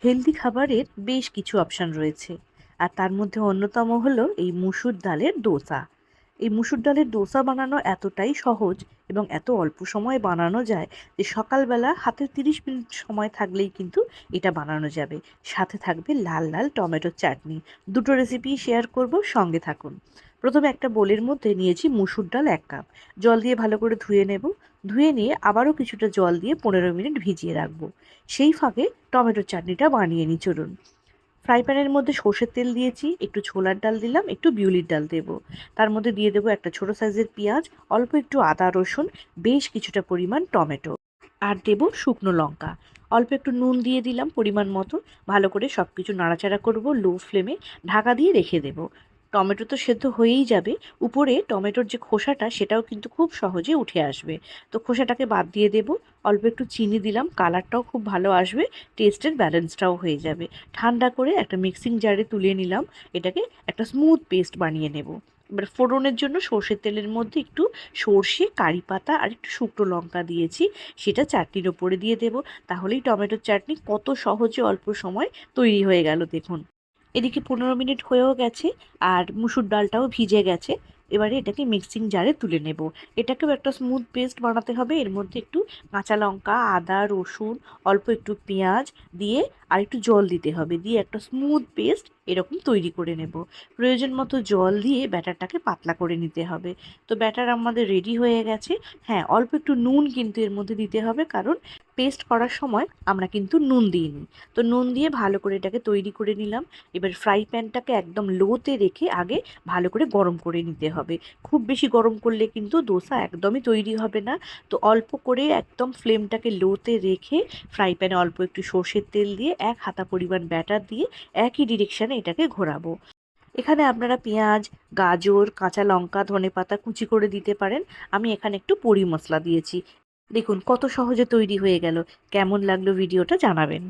Healthy খাবারের বেশ কিছু অপশান রয়েছে। আর তার মধ্যে অন্যতম হলো এই মুসুর ডালের দোসা। এই মুসুর ডালের দোসা বানানো এতটাই সহজ এবং এত অল্প সময়ে বানানো যায় যে সকালবেলা হাতে 30 মিনিট সময় থাকলেই কিন্তু এটা বানানো যাবে। সাথে থাকবে লাল লাল টমেটোর চাটনি। দুটো রেসিপি শেয়ার করব, সঙ্গে থাকুন। প্রথমে একটা বোলের মধ্যে নিয়েছি মুসুর ডাল 1 কাপ। জল দিয়ে ভালো করে ধুয়ে নেব। ধুয়ে নিয়ে আবারও কিছুটা জল দিয়ে 15 মিনিট ভিজিয়ে রাখবো। সেই ফাঁকে টমেটোর চাটনিটা বানিয়ে নিই, চলুন। ফ্রাই প্যানের মধ্যে সর্ষের তেল দিয়েছি, একটু ছোলার ডাল দিলাম, একটু বিউলির ডাল দেবো। তার মধ্যে দিয়ে দেবো একটা ছোট সাইজের পেঁয়াজ, অল্প একটু আদা রসুন, বেশ কিছুটা পরিমাণ টমেটো, আর দেবো শুকনো লঙ্কা। অল্প একটু নুন দিয়ে দিলাম পরিমাণ মতো। ভালো করে সব কিছু নাড়াচাড়া করব লো ফ্লেমে। ঢাকা দিয়ে রেখে দেবো। টমেটো তো সেদ্ধ হয়েই যাবে। উপরে টমেটোর যে খোসাটা সেটাও কিন্তু খুব সহজে উঠে আসবে। তো খোসাটাকে বাদ দিয়ে দেবো। অল্প একটু চিনি দিলাম, কালারটাও খুব ভালো আসবে, টেস্টের ব্যালেন্সটাও হয়ে যাবে। ঠান্ডা করে একটা মিক্সিং জারে তুলে নিলাম। এটাকে একটা স্মুথ পেস্ট বানিয়ে নেব। এবার ফোড়নের জন্য সর্ষের তেলের মধ্যে একটু সর্ষে, কারি পাতা আর একটু শুকনো লঙ্কা দিয়েছি। সেটা চাটনির ওপরে দিয়ে দেবো। তাহলেই টমেটোর চাটনি কত সহজে অল্প সময় তৈরি হয়ে গেল দেখুন। এদিকে 15 মিনিট হয়েও গেছে, আর মুসুর ডালটাও ভিজে গেছে। এবারে এটাকে মিক্সিং জারে তুলে নেব। এটাকেও একটা স্মুথ পেস্ট বানাতে হবে। এর মধ্যে একটু কাঁচা লঙ্কা, আদা রসুন, অল্প একটু পেঁয়াজ দিয়ে আর একটু জল দিতে হবে, দিয়ে একটা স্মুথ পেস্ট এরকম তৈরি করে নেব। প্রয়োজন মতো জল দিয়ে ব্যাটারটাকে পাতলা করে নিতে হবে। তো ব্যাটার আমাদের রেডি হয়ে গেছে। হ্যাঁ, অল্প একটু নুন কিন্তু এর মধ্যে দিতে হবে, কারণ পেস্ট করার সময় আমরা কিন্তু নুন দিইনি। তো নুন দিয়ে ভালো করে এটাকে তৈরি করে নিলাম। এবার ফ্রাই প্যানটাকে একদম লোতে রেখে আগে ভালো করে গরম করে নিতে হবে। খুব বেশি গরম করলে কিন্তু দোসা একদমই তৈরি হবে না। তো অল্প করে একদম ফ্লেমটাকে লোতে রেখে ফ্রাই প্যানে অল্প একটু সর্ষের তেল দিয়ে 1 হাতা পরিমাণ ব্যাটার দিয়ে একই ডিরেকশানে এটাকে ঘোরাবো। এখানে আপনারা পেঁয়াজ, গাজর, কাঁচা লঙ্কা, ধনেপাতা কুচি করে দিতে পারেন। আমি এখানে একটু পরি মশলা দিয়েছি। দেখুন কত সহজে তৈরি হয়ে গেল। কেমন লাগলো ভিডিওটা জানাবেন।